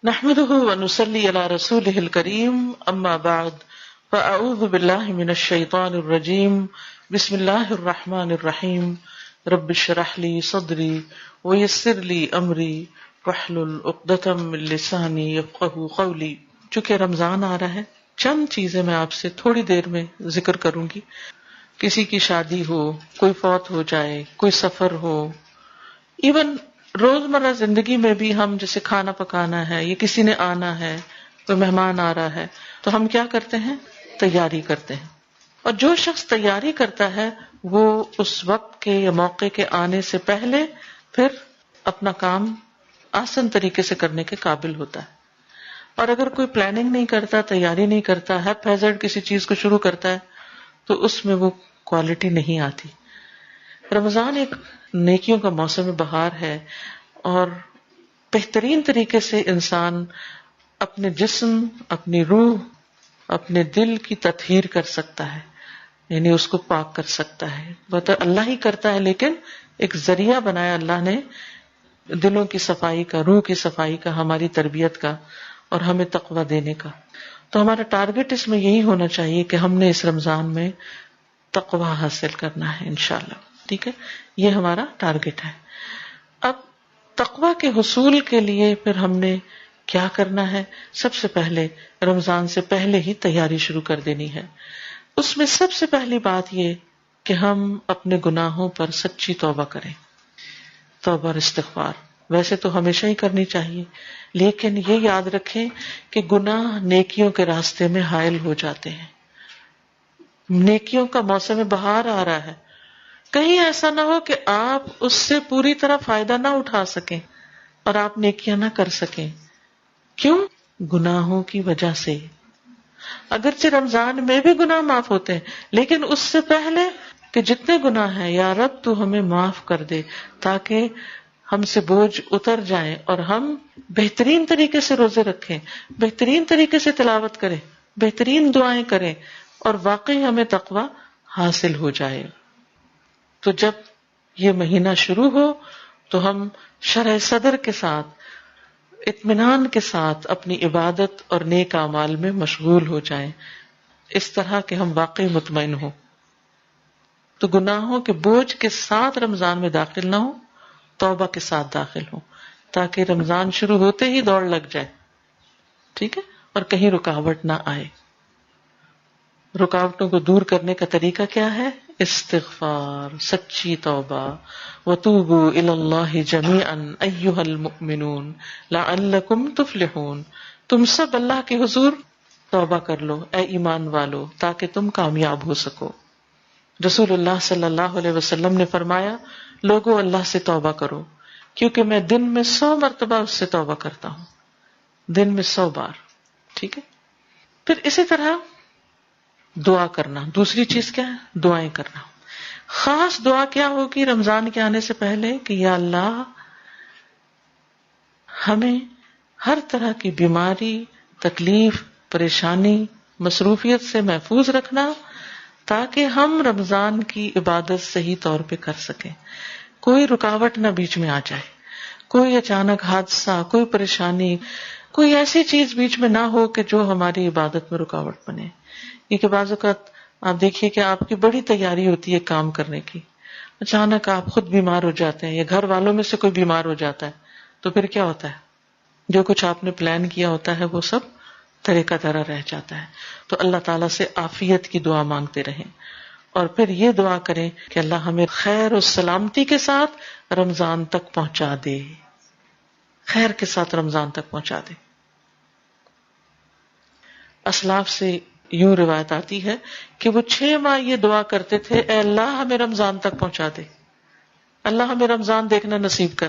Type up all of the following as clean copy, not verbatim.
نحمده ونصلي على رسوله الكريم اما بعد فاعوذ بالله من الشيطان الرجيم بسم الله الرحمن الرحيم رب اشرح لي صدري ويسر لي امري واحلل عقدة من لساني يفقهوا قولي. چونکہ رمضان آ رہا ہے، چند چیزیں میں آپ سے تھوڑی دیر میں ذکر کروں گی. کسی کی شادی ہو، کوئی فوت ہو جائے، کوئی سفر ہو، ایون روزمرہ زندگی میں بھی ہم جیسے کھانا پکانا ہے یا کسی نے آنا ہے، کوئی مہمان آ رہا ہے، تو ہم کیا کرتے ہیں؟ تیاری کرتے ہیں. اور جو شخص تیاری کرتا ہے وہ اس وقت کے یا موقع کے آنے سے پہلے پھر اپنا کام آسان طریقے سے کرنے کے قابل ہوتا ہے. اور اگر کوئی پلاننگ نہیں کرتا، تیاری نہیں کرتا، ہیپ ہیزرڈ کسی چیز کو شروع کرتا ہے تو اس میں وہ کوالٹی نہیں آتی. رمضان ایک نیکیوں کا موسم بہار ہے اور بہترین طریقے سے انسان اپنے جسم، اپنی روح، اپنے دل کی تطہیر کر سکتا ہے، یعنی اس کو پاک کر سکتا ہے. وہ تو اللہ ہی کرتا ہے، لیکن ایک ذریعہ بنایا اللہ نے دلوں کی صفائی کا، روح کی صفائی کا، ہماری تربیت کا اور ہمیں تقویٰ دینے کا. تو ہمارا ٹارگٹ اس میں یہی ہونا چاہیے کہ ہم نے اس رمضان میں تقویٰ حاصل کرنا ہے انشاءاللہ. ٹھیک ہے، یہ ہمارا ٹارگٹ ہے. اب تقویٰ کے حصول کے لیے پھر ہم نے کیا کرنا ہے؟ سب سے پہلے رمضان سے پہلے ہی تیاری شروع کر دینی ہے. اس میں سب سے پہلی بات یہ کہ ہم اپنے گناہوں پر سچی توبہ کریں. توبہ اور استغفار ویسے تو ہمیشہ ہی کرنی چاہیے، لیکن یہ یاد رکھیں کہ گناہ نیکیوں کے راستے میں حائل ہو جاتے ہیں. نیکیوں کا موسم بہار آ رہا ہے، کہیں ایسا نہ ہو کہ آپ اس سے پوری طرح فائدہ نہ اٹھا سکیں اور آپ نیکیاں نہ کر سکیں. کیوں؟ گناہوں کی وجہ سے. اگرچہ رمضان میں بھی گناہ معاف ہوتے ہیں، لیکن اس سے پہلے کہ جتنے گناہ ہیں یا رب تو ہمیں معاف کر دے، تاکہ ہم سے بوجھ اتر جائیں اور ہم بہترین طریقے سے روزے رکھیں، بہترین طریقے سے تلاوت کریں، بہترین دعائیں کریں اور واقعی ہمیں تقویٰ حاصل ہو جائے. تو جب یہ مہینہ شروع ہو تو ہم شرح صدر کے ساتھ، اطمینان کے ساتھ اپنی عبادت اور نیک اعمال میں مشغول ہو جائیں، اس طرح کہ ہم واقعی مطمئن ہوں. تو گناہوں کے بوجھ کے ساتھ رمضان میں داخل نہ ہوں، توبہ کے ساتھ داخل ہوں، تاکہ رمضان شروع ہوتے ہی دوڑ لگ جائے. ٹھیک ہے، اور کہیں رکاوٹ نہ آئے. رکاوٹوں کو دور کرنے کا طریقہ کیا ہے؟ استغفار، سچی توبہ. وَتُوبُوا إِلَى اللَّهِ جَمِيعًا أَيُّهَا الْمُؤْمِنُونَ لَعَلَّكُمْ تُفْلِحُونَ. تم سب اللہ کے حضور توبہ کر لو اے ایمان والو، تاکہ تم کامیاب ہو سکو. رسول اللہ صلی اللہ علیہ وسلم نے فرمایا، لوگوں اللہ سے توبہ کرو، کیونکہ میں دن میں 100 مرتبہ اس سے توبہ کرتا ہوں، دن میں 100 بار. ٹھیک ہے. پھر اسی طرح دعا کرنا. دوسری چیز کیا ہے؟ دعائیں کرنا. خاص دعا کیا ہوگی رمضان کے آنے سے پہلے کہ یا اللہ ہمیں ہر طرح کی بیماری، تکلیف، پریشانی، مصروفیت سے محفوظ رکھنا، تاکہ ہم رمضان کی عبادت صحیح طور پہ کر سکیں. کوئی رکاوٹ نہ بیچ میں آ جائے، کوئی اچانک حادثہ، کوئی پریشانی، کوئی ایسی چیز بیچ میں نہ ہو کہ جو ہماری عبادت میں رکاوٹ بنے. کیونکہ بعض اوقات آپ دیکھیے کہ آپ کی بڑی تیاری ہوتی ہے کام کرنے کی، اچانک آپ خود بیمار ہو جاتے ہیں یا گھر والوں میں سے کوئی بیمار ہو جاتا ہے، تو پھر کیا ہوتا ہے؟ جو کچھ آپ نے پلان کیا ہوتا ہے وہ سب طرح کا طرح رہ جاتا ہے. تو اللہ تعالیٰ سے عافیت کی دعا مانگتے رہیں اور پھر یہ دعا کریں کہ اللہ ہمیں خیر و سلامتی کے ساتھ رمضان تک پہنچا دے، خیر کے ساتھ رمضان تک پہنچا دے. اسلاف سے یوں روایت آتی ہے کہ وہ 6 ماہ یہ دعا کرتے تھے، اے اللہ ہمیں رمضان تک پہنچا دے، اللہ ہمیں رمضان دیکھنا نصیب کر.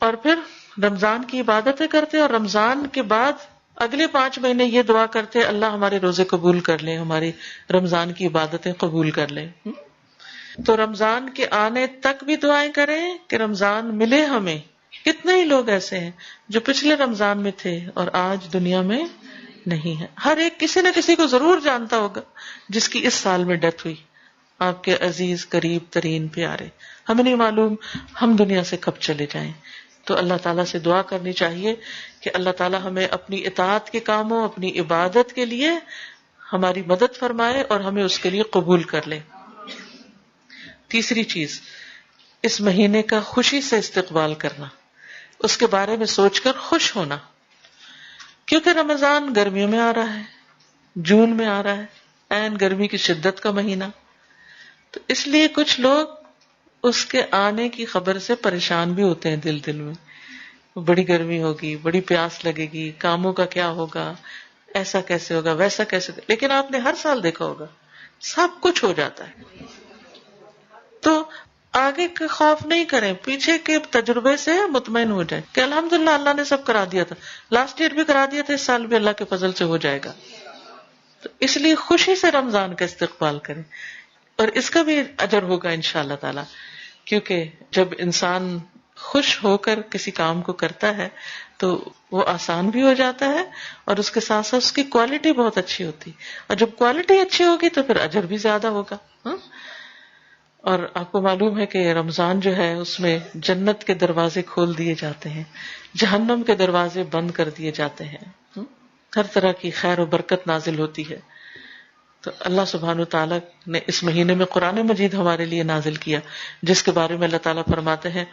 اور پھر رمضان کی عبادتیں کرتے اور رمضان کے بعد اگلے 5 مہینے یہ دعا کرتے، اللہ ہمارے روزے قبول کر لیں، ہماری رمضان کی عبادتیں قبول کر لیں. تو رمضان کے آنے تک بھی دعائیں کریں کہ رمضان ملے ہمیں. کتنے ہی لوگ ایسے ہیں جو پچھلے رمضان میں تھے اور آج دنیا میں نہیں ہے. ہر ایک کسی نہ کسی کو ضرور جانتا ہوگا جس کی اس سال میں ڈیتھ ہوئی، آپ کے عزیز قریب ترین پیارے. ہمیں نہیں معلوم ہم دنیا سے کب چلے جائیں. تو اللہ تعالیٰ سے دعا کرنی چاہیے کہ اللہ تعالیٰ ہمیں اپنی اطاعت کے کاموں، اپنی عبادت کے لیے ہماری مدد فرمائے اور ہمیں اس کے لیے قبول کر لے۔ تیسری چیز، اس مہینے کا خوشی سے استقبال کرنا، اس کے بارے میں سوچ کر خوش ہونا، کیونکہ رمضان گرمیوں میں آ رہا ہے، جون میں آ رہا ہے، عین گرمی کی شدت کا مہینہ، تو اس لیے کچھ لوگ اس کے آنے کی خبر سے پریشان بھی ہوتے ہیں دل میں، بڑی گرمی ہوگی، بڑی پیاس لگے گی، کاموں کا کیا ہوگا، ایسا کیسے ہوگا، ویسا کیسے ہوگا۔ لیکن آپ نے ہر سال دیکھا ہوگا سب کچھ ہو جاتا ہے، تو آگے کا خوف نہیں کریں، پیچھے کے تجربے سے مطمئن ہو جائیں کہ الحمدللہ اللہ نے سب کرا دیا تھا، لاسٹ ایئر بھی کرا دیا تھا، اس سال بھی اللہ کے فضل سے ہو جائے گا۔ تو اس لیے خوشی سے رمضان کا استقبال کریں، اور اس کا بھی اجر ہوگا انشاءاللہ تعالی، کیونکہ جب انسان خوش ہو کر کسی کام کو کرتا ہے تو وہ آسان بھی ہو جاتا ہے، اور اس کے ساتھ ساتھ اس کی کوالٹی بہت اچھی ہوتی، اور جب کوالٹی اچھی ہوگی تو پھر اجر بھی زیادہ ہوگا۔ اور آپ کو معلوم ہے کہ رمضان جو ہے اس میں جنت کے دروازے کھول دیے جاتے ہیں، جہنم کے دروازے بند کر دیے جاتے ہیں، ہر طرح کی خیر و برکت نازل ہوتی ہے۔ تو اللہ سبحانہ وتعالیٰ نے اس مہینے میں قرآن مجید ہمارے لیے نازل کیا، جس کے بارے میں اللہ تعالیٰ فرماتے ہیں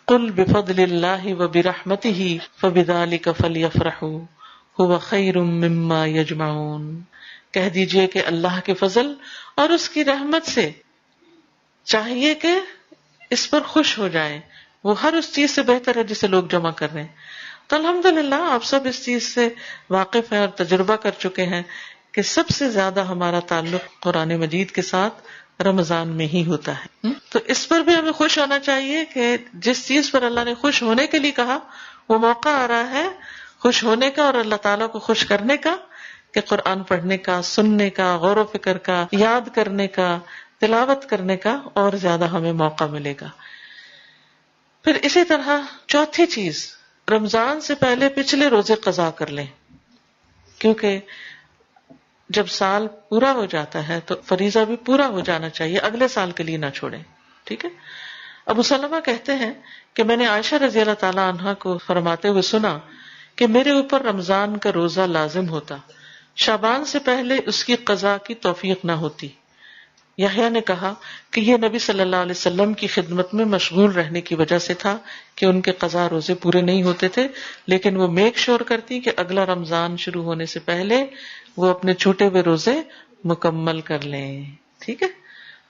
قُلْ بِفَضْلِ اللَّهِ وَبِرَحْمَتِهِ فَبِذَلِكَ فَلْيَفْرَحُوا هُوَ خَيْرٌ مِّمَّا يَجْمَعُونَ، کہہ دیجئے کہ اللہ کے فضل اور اس کی رحمت سے چاہیے کہ اس پر خوش ہو جائیں، وہ ہر اس چیز سے بہتر ہے جسے لوگ جمع کر رہے ہیں۔ تو الحمدللہ آپ سب اس چیز سے واقف ہیں اور تجربہ کر چکے ہیں کہ سب سے زیادہ ہمارا تعلق قرآن مجید کے ساتھ رمضان میں ہی ہوتا ہے، تو اس پر بھی ہمیں خوش ہونا چاہیے کہ جس چیز پر اللہ نے خوش ہونے کے لیے کہا وہ موقع آ رہا ہے خوش ہونے کا اور اللہ تعالیٰ کو خوش کرنے کا، کہ قرآن پڑھنے کا، سننے کا، غور و فکر کا، یاد کرنے کا، تلاوت کرنے کا اور زیادہ ہمیں موقع ملے گا۔ پھر اسی طرح چوتھی چیز، رمضان سے پہلے پچھلے روزے قضا کر لیں، کیونکہ جب سال پورا ہو جاتا ہے تو فریضہ بھی پورا ہو جانا چاہیے، اگلے سال کے لیے نہ چھوڑیں، ٹھیک ہے۔ ابو سلمہ کہتے ہیں کہ میں نے عائشہ رضی اللہ تعالی عنہا کو فرماتے ہوئے سنا کہ میرے اوپر رمضان کا روزہ لازم ہوتا، شعبان سے پہلے اس کی قضا کی توفیق نہ ہوتی۔ یحییٰ نے کہا کہ یہ نبی صلی اللہ علیہ وسلم کی خدمت میں مشغول رہنے کی وجہ سے تھا کہ ان کے قضا روزے پورے نہیں ہوتے تھے، لیکن وہ میک شور کرتی کہ اگلا رمضان شروع ہونے سے پہلے وہ اپنے چھوٹے ہوئے روزے مکمل کر لیں، ٹھیک ہے۔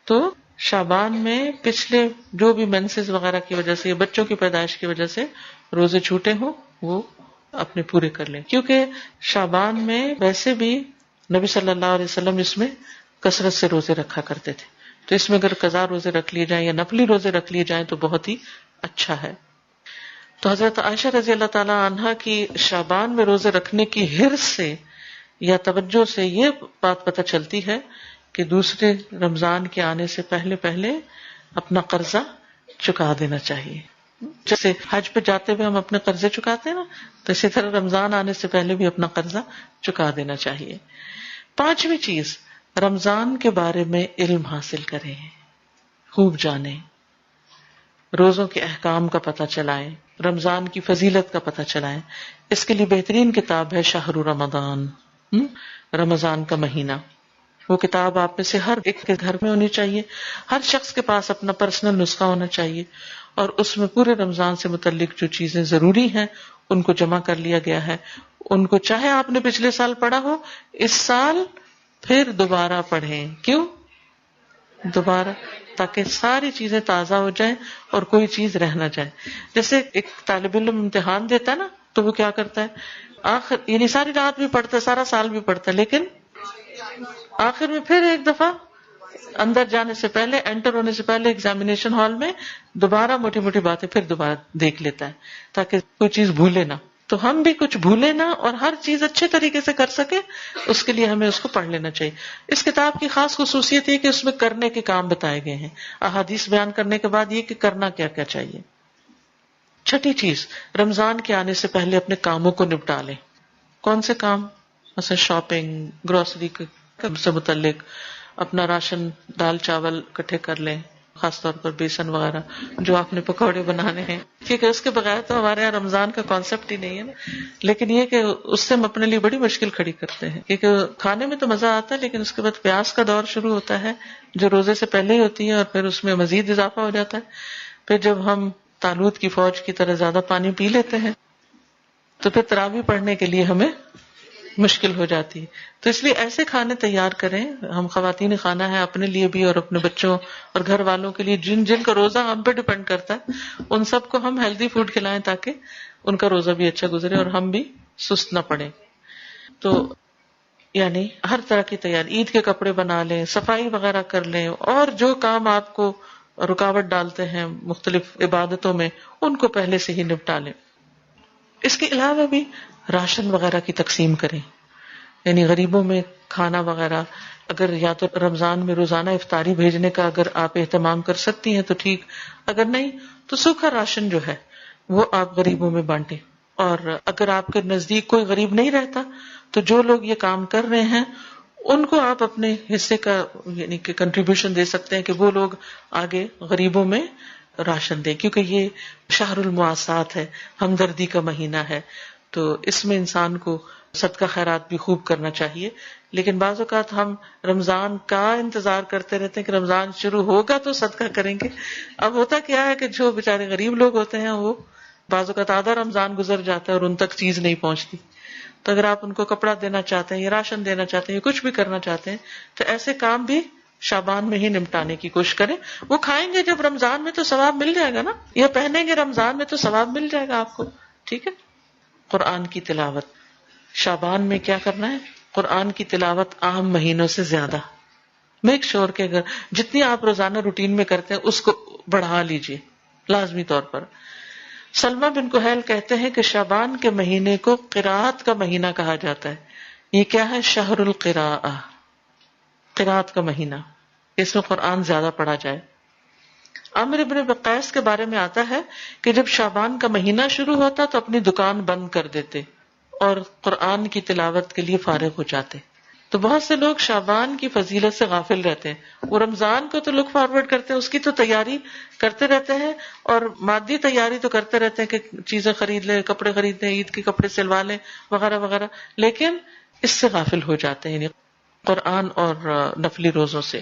تو شعبان میں پچھلے جو بھی مینسز وغیرہ کی وجہ سے، بچوں کی پیدائش کی وجہ سے روزے چھوٹے ہوں وہ اپنے پورے کر لیں، کیونکہ شعبان میں ویسے بھی نبی صلی اللہ علیہ وسلم اس میں کثرت سے روزے رکھا کرتے تھے، تو اس میں اگر قضا روزے رکھ لیے جائیں یا نفلی روزے رکھ لیے جائیں تو بہت ہی اچھا ہے۔ تو حضرت عائشہ رضی اللہ تعالی عنہا کی شعبان میں روزے رکھنے کی حرص سے یا توجہ سے یہ بات پتہ چلتی ہے کہ دوسرے رمضان کے آنے سے پہلے پہلے اپنا قرضہ چکا دینا چاہیے، جیسے حج پہ جاتے ہوئے ہم اپنے قرضے چکاتے ہیں نا، تو اسی طرح رمضان آنے سے پہلے بھی اپنا قرضہ چکا دینا چاہیے۔ پانچویں چیز، رمضان کے بارے میں علم حاصل کریں، خوب جانیں، روزوں کے احکام کا پتہ چلائیں، رمضان کی فضیلت کا پتہ چلائیں۔ اس کے لیے بہترین کتاب ہے شہر رمضان، رمضان کا مہینہ۔ وہ کتاب آپ میں سے ہر ایک کے گھر میں ہونی چاہیے، ہر شخص کے پاس اپنا پرسنل نسخہ ہونا چاہیے، اور اس میں پورے رمضان سے متعلق جو چیزیں ضروری ہیں ان کو جمع کر لیا گیا ہے۔ ان کو چاہے آپ نے پچھلے سال پڑھا ہو، اس سال پھر دوبارہ پڑھیں۔ کیوں دوبارہ؟ تاکہ ساری چیزیں تازہ ہو جائیں اور کوئی چیز رہ نہ جائے۔ جیسے ایک طالب علم امتحان دیتا ہے نا، تو وہ کیا کرتا ہے، آخر یعنی ساری رات بھی پڑھتا ہے، سارا سال بھی پڑھتا ہے، لیکن آخر میں پھر ایک دفعہ اندر جانے سے پہلے، انٹر ہونے سے پہلے ایگزامینیشن ہال میں دوبارہ موٹی موٹی باتیں پھر دوبارہ دیکھ لیتا ہے تاکہ کوئی چیز بھولے نہ۔ تو ہم بھی کچھ بھولے نہ اور ہر چیز اچھے طریقے سے کر سکے، اس کے لیے ہمیں اس کو پڑھ لینا چاہیے۔ اس کتاب کی خاص خصوصیت یہ کہ اس میں کرنے کے کام بتائے گئے ہیں، احادیث بیان کرنے کے بعد یہ کہ کرنا کیا کیا چاہیے۔ چھٹی چیز، رمضان کے آنے سے پہلے اپنے کاموں کو نپٹا لیں۔ کون سے کام؟ مثلا شاپنگ، گروسری سے متعلق، اپنا راشن دال چاول اکٹھے کر لیں، خاص طور پر بیسن وغیرہ جو آپ نے پکوڑے بنانے ہیں، کیونکہ اس کے بغیر تو ہمارے یہاں رمضان کا کانسیپٹ ہی نہیں ہے نا. لیکن یہ کہ اس سے ہم اپنے لیے بڑی مشکل کھڑی کرتے ہیں، کیونکہ کھانے میں تو مزہ آتا ہے لیکن اس کے بعد پیاس کا دور شروع ہوتا ہے جو روزے سے پہلے ہی ہوتی ہے، اور پھر اس میں مزید اضافہ ہو جاتا ہے. پھر جب ہم طالوت کی فوج کی طرح زیادہ پانی پی لیتے ہیں تو پھر تراویح پڑھنے کے لیے ہمیں مشکل ہو جاتی ہے. تو اس لیے ایسے کھانے تیار کریں، ہم خواتین خانہ ہیں اپنے لیے بھی اور اپنے بچوں اور گھر والوں کے لیے، جن جن کا روزہ ہم پہ ڈپینڈ کرتا ہے ان سب کو ہم ہیلدی فوڈ کھلائیں تاکہ ان کا روزہ بھی اچھا گزرے اور ہم بھی سست نہ پڑیں. تو یعنی ہر طرح کی تیاری، عید کے کپڑے بنا لیں، صفائی وغیرہ کر لیں، اور جو کام آپ کو رکاوٹ ڈالتے ہیں مختلف عبادتوں میں ان کو پہلے سے ہی نپٹا لیں. اس کے علاوہ بھی راشن وغیرہ کی تقسیم کریں، یعنی غریبوں میں کھانا وغیرہ، اگر یا تو رمضان میں روزانہ افطاری بھیجنے کا اگر آپ اہتمام کر سکتی ہیں تو ٹھیک، اگر نہیں تو سوکھا راشن جو ہے وہ آپ غریبوں میں بانٹیں. اور اگر آپ کے نزدیک کوئی غریب نہیں رہتا تو جو لوگ یہ کام کر رہے ہیں ان کو آپ اپنے حصے کا یعنی کہ کنٹریبیوشن دے سکتے ہیں کہ وہ لوگ آگے غریبوں میں راشن دیں، کیونکہ یہ شہر المواسات ہے، ہمدردی کا مہینہ ہے. تو اس میں انسان کو صدقہ خیرات بھی خوب کرنا چاہیے. لیکن بعض اوقات ہم رمضان کا انتظار کرتے رہتے ہیں کہ رمضان شروع ہوگا تو صدقہ کریں گے. اب ہوتا کیا ہے کہ جو بیچارے غریب لوگ ہوتے ہیں وہ بعض اوقات آدھا رمضان گزر جاتا ہے اور ان تک چیز نہیں پہنچتی. تو اگر آپ ان کو کپڑا دینا چاہتے ہیں یا راشن دینا چاہتے ہیں یا کچھ بھی کرنا چاہتے ہیں تو ایسے کام بھی شعبان میں ہی نمٹانے کی کوشش کریں. وہ کھائیں گے جب رمضان میں تو ثواب مل جائے گا نا، یا پہنیں گے رمضان میں تو ثواب مل جائے گا آپ کو. ٹھیک ہے. قرآن کی تلاوت شعبان میں کیا کرنا ہے؟ قرآن کی تلاوت عام مہینوں سے زیادہ میک شور کہ اگر جتنی آپ روزانہ روٹین میں کرتے ہیں اس کو بڑھا لیجئے لازمی طور پر. سلمہ بن کہیل کہتے ہیں کہ شعبان کے مہینے کو قراءت کا مہینہ کہا جاتا ہے. یہ کیا ہے؟ شہر القراءہ، قراءت کا مہینہ، اس میں قرآن زیادہ پڑھا جائے. عامر ابن وقاص کے بارے میں آتا ہے کہ جب شعبان کا مہینہ شروع ہوتا تو اپنی دکان بند کر دیتے اور قرآن کی تلاوت کے لیے فارغ ہو جاتے. تو بہت سے لوگ شعبان کی فضیلت سے غافل رہتے ہیں. وہ رمضان کو تو لک فارورڈ کرتے ہیں، اس کی تو تیاری کرتے رہتے ہیں اور مادی تیاری تو کرتے رہتے ہیں کہ چیزیں خرید لیں، کپڑے خرید لیں، عید کے کپڑے سلوا لیں وغیرہ وغیرہ، لیکن اس سے غافل ہو جاتے ہیں، یعنی قرآن اور نفلی روزوں سے.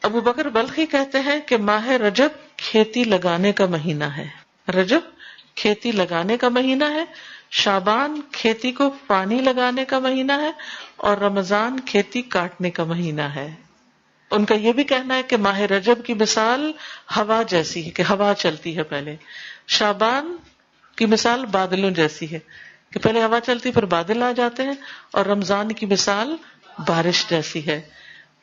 ابو بکر بلخی کہتے ہیں کہ ماہ رجب کھیتی لگانے کا مہینہ ہے. رجب کھیتی لگانے کا مہینہ ہے، شعبان کھیتی کو پانی لگانے کا مہینہ ہے، اور رمضان کھیتی کاٹنے کا مہینہ ہے. ان کا یہ بھی کہنا ہے کہ ماہ رجب کی مثال ہوا جیسی ہے کہ ہوا چلتی ہے پہلے، شعبان کی مثال بادلوں جیسی ہے کہ پہلے ہوا چلتی پھر بادل آ جاتے ہیں، اور رمضان کی مثال بارش جیسی ہے.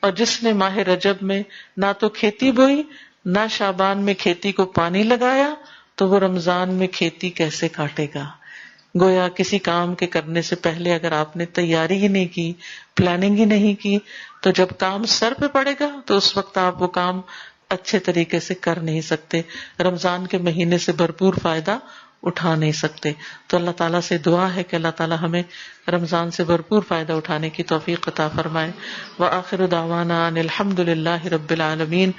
اور جس نے ماہ رجب میں نہ تو کھیتی بوئی نہ شعبان میں کھیتی کو پانی لگایا تو وہ رمضان میں کھیتی کیسے کاٹے گا؟ گویا کسی کام کے کرنے سے پہلے اگر آپ نے تیاری ہی نہیں کی، پلاننگ ہی نہیں کی، تو جب کام سر پہ پڑے گا تو اس وقت آپ وہ کام اچھے طریقے سے کر نہیں سکتے، رمضان کے مہینے سے بھرپور فائدہ اٹھا نہیں سکتے. تو اللہ تعالیٰ سے دعا ہے کہ اللہ تعالیٰ ہمیں رمضان سے بھرپور فائدہ اٹھانے کی توفیق عطا فرمائے. وآخر دعوانا ان الحمد للہ رب العالمین.